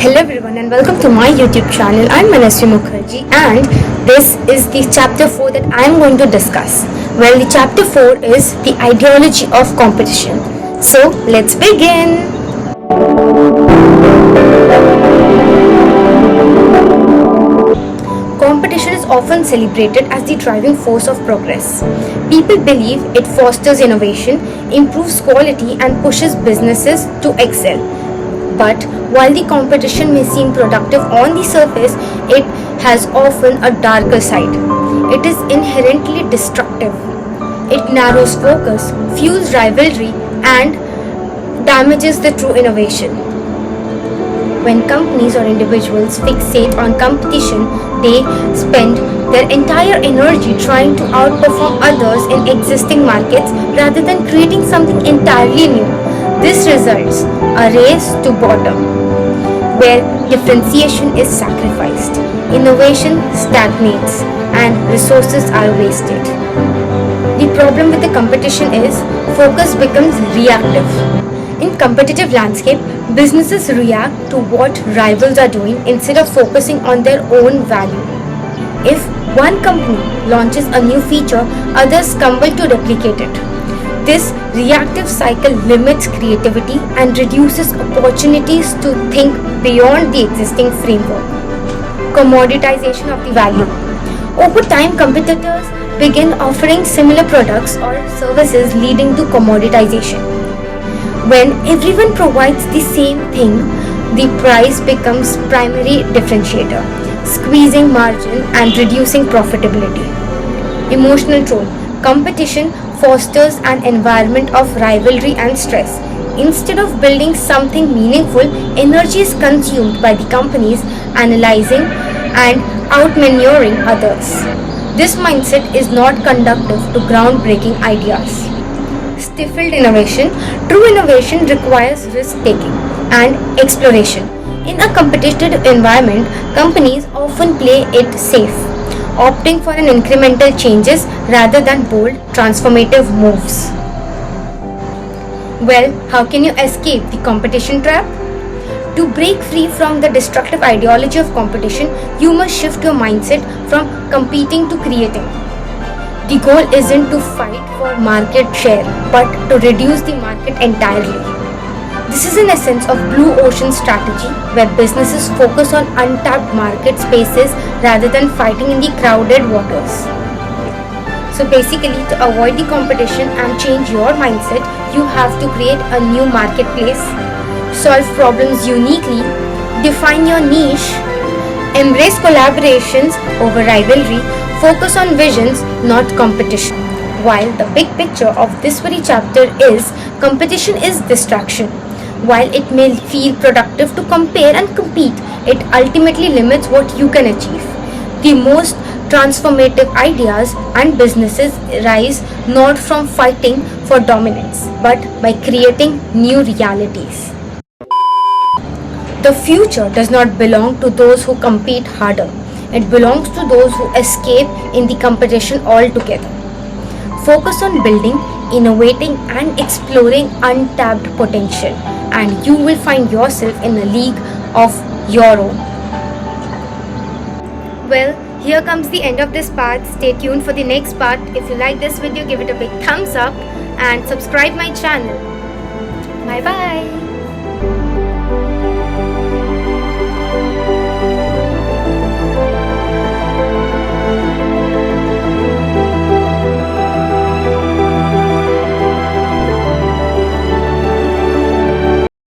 Hello everyone and welcome to my YouTube channel. I'm Manasvi Mukherjee and this is the chapter 4 that I'm going to discuss. Well, the chapter 4 is the ideology of competition. So let's begin. Competition is often celebrated as the driving force of progress. People believe it fosters innovation, improves quality and pushes businesses to excel. But while the competition may seem productive on the surface, it has often a darker side. It is inherently destructive. It narrows focus, fuels rivalry, and damages the true innovation. When companies or individuals fixate on competition, they spend their entire energy trying to outperform others in existing markets rather than creating something entirely new. This results a race to bottom, where differentiation is sacrificed, innovation stagnates, and resources are wasted. The problem with the competition is focus becomes reactive. In competitive landscape, businesses react to what rivals are doing instead of focusing on their own value. If one company launches a new feature, others stumble to replicate it. This reactive cycle limits creativity and reduces opportunities to think beyond the existing framework. Commoditization of the value. Over time, competitors begin offering similar products or services, leading to commoditization. When everyone provides the same thing, the price becomes primary differentiator, squeezing margin and reducing profitability. Emotional toll. Competition fosters an environment of rivalry and stress. Instead of building something meaningful, energy is consumed by the companies analyzing and outmaneuvering others. This mindset is not conducive to groundbreaking ideas. Stifled innovation. True innovation requires risk-taking and exploration. In a competitive environment, companies often play it safe, opting for an incremental changes rather than bold, transformative moves. Well, how can you escape the competition trap? To break free from the destructive ideology of competition, you must shift your mindset from competing to creating. The goal isn't to fight for market share, but to reduce the market entirely. This is in essence of blue ocean strategy, where businesses focus on untapped market spaces rather than fighting in the crowded waters. So basically, to avoid the competition and change your mindset, you have to create a new marketplace, solve problems uniquely, define your niche, embrace collaborations over rivalry, focus on visions, not competition. While the big picture of this very chapter is competition is distraction. While it may feel productive to compare and compete, it ultimately limits what you can achieve. The most transformative ideas and businesses rise not from fighting for dominance, but by creating new realities. The future does not belong to those who compete harder. It belongs to those who escape in the competition altogether. Focus on building, innovating, and exploring untapped potential, and you will find yourself in a league of your own. Well, here comes the end of this part. Stay tuned for the next part. If you like this video, give it a big thumbs up and subscribe my channel. Bye bye.